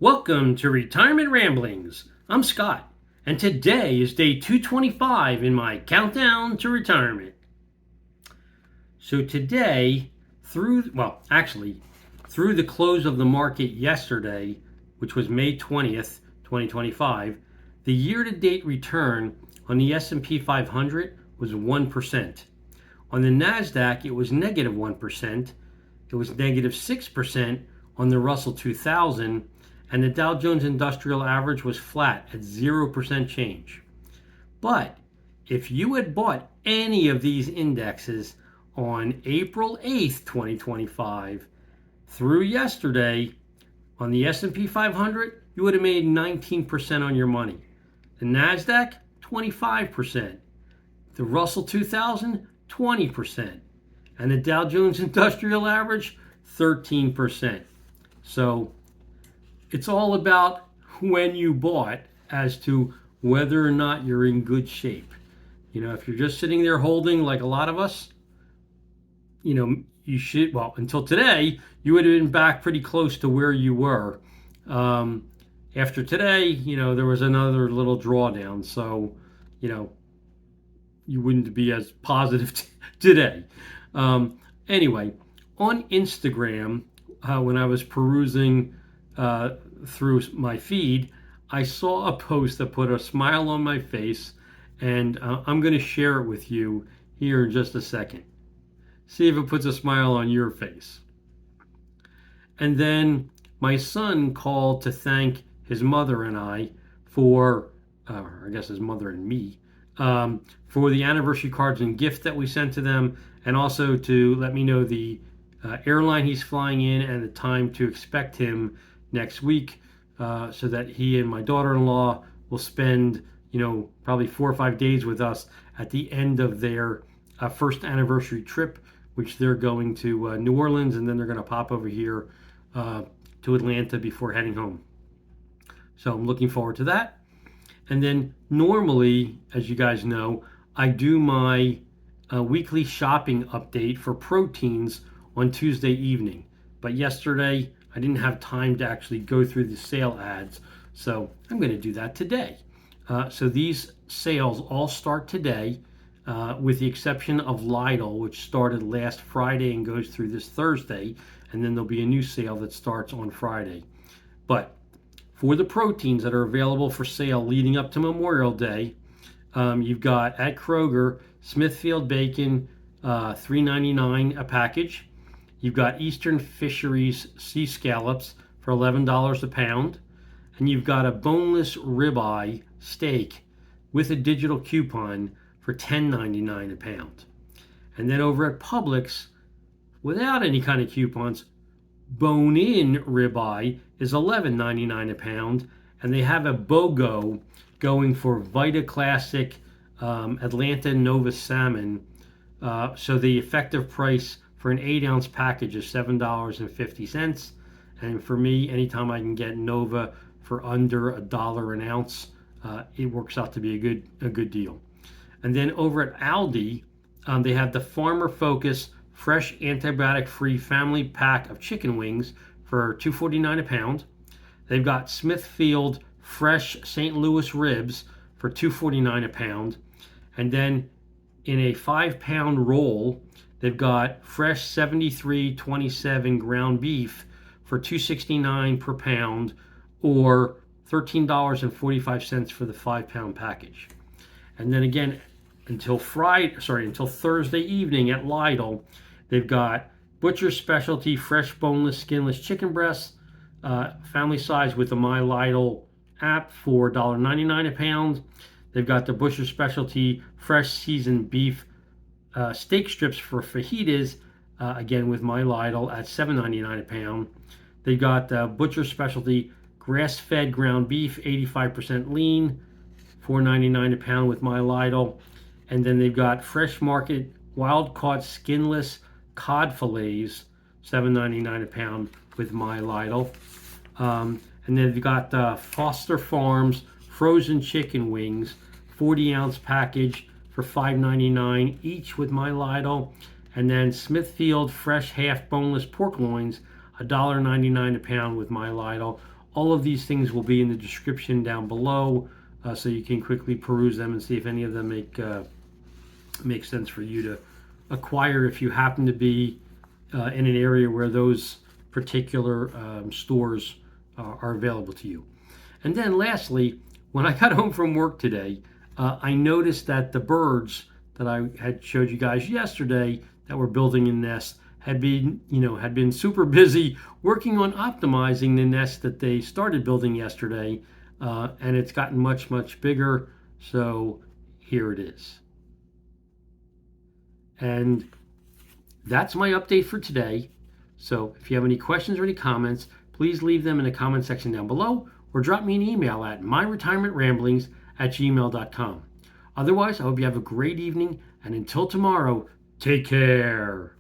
Welcome to Retirement Ramblings. I'm Scott, and today is day 225 in my countdown to retirement. So today, through the close of the market yesterday, which was May 20th, 2025, the year-to-date return on the S&P 500 was 1%. On the NASDAQ, it was negative 1%. It was negative 6% on the Russell 2000, and the Dow Jones Industrial Average was flat at 0% change. But if you had bought any of these indexes on April 8th, 2025, through yesterday, on the S&P 500, you would have made 19% on your money. The NASDAQ, 25%. The Russell 2000, 20%. And the Dow Jones Industrial Average, 13%. So it's all about when you bought as to whether or not you're in good shape. If you're just sitting there holding like a lot of us, you should, until today, you would have been back pretty close to where you were. After today, there was another little drawdown. So, you wouldn't be as positive today. Anyway, on Instagram, when I was perusing through my feed, I saw a post that put a smile on my face, and I'm going to share it with you here in just a second. See if it puts a smile on your face. And then my son called to thank his mother and I for, his mother and me, for the anniversary cards and gift that we sent to them, and also to let me know the airline he's flying in and the time to expect him next week, so that he and my daughter-in-law will spend, probably 4 or 5 days with us at the end of their first anniversary trip, which they're going to New Orleans, and then they're going to pop over here to Atlanta before heading home. So I'm looking forward to that. And then normally, as you guys know, I do my weekly shopping update for proteins on Tuesday evening. But yesterday, I didn't have time to actually go through the sale ads, so I'm going to do that today. So these sales all start today, with the exception of Lidl, which started last Friday and goes through this Thursday, and then there'll be a new sale that starts on Friday. But for the proteins that are available for sale leading up to Memorial Day, you've got at Kroger, Smithfield Bacon, $3.99 a package. You've got Eastern Fisheries sea scallops for $11 a pound. And you've got a boneless ribeye steak with a digital coupon for $10.99 a pound. And then over at Publix, without any kind of coupons, bone-in ribeye is $11.99 a pound. And they have a BOGO going for Vita Classic Atlanta Nova Salmon. So the effective price for an 8-ounce package is $7.50. And for me, anytime I can get Nova for under $1 an ounce, it works out to be a good deal. And then over at Aldi, they have the Farmer Focus Fresh Antibiotic-Free Family Pack of Chicken Wings for $2.49 a pound. They've got Smithfield Fresh St. Louis Ribs for $2.49 a pound. And then in a 5-pound roll, they've got fresh 73/27 ground beef for $2.69 per pound, or $13.45 for the 5-pound package. And then again, until Thursday evening at Lidl, they've got Butcher's Specialty Fresh Boneless Skinless Chicken Breasts, family size with the My Lidl app for $1.99 a pound. They've got the Butcher's Specialty Fresh Seasoned Beef steak strips for fajitas, again with My Lidl at $7.99 a pound. They've got Butcher's Specialty Grass-Fed Ground Beef, 85% lean, $4.99 a pound with My Lidl. And then they've got Fresh Market Wild-Caught Skinless Cod Fillets, $7.99 a pound with My Lidl. And then they've got Foster Farms Frozen Chicken Wings, 40-ounce package for $5.99 each with My Lidl. And then Smithfield Fresh Half Boneless Pork Loins, $1.99 a pound with My Lidl. All of these things will be in the description down below, so you can quickly peruse them and see if any of them make sense for you to acquire if you happen to be in an area where those particular stores are available to you. And then lastly, when I got home from work today, I noticed that the birds that I had showed you guys yesterday that were building a nest had been super busy working on optimizing the nest that they started building yesterday, and it's gotten much bigger. So here it is. And that's my update for today. So if you have any questions or any comments, please leave them in the comment section down below, or drop me an email at myretirementramblings@gmail.com. Otherwise, I hope you have a great evening, and until tomorrow, take care.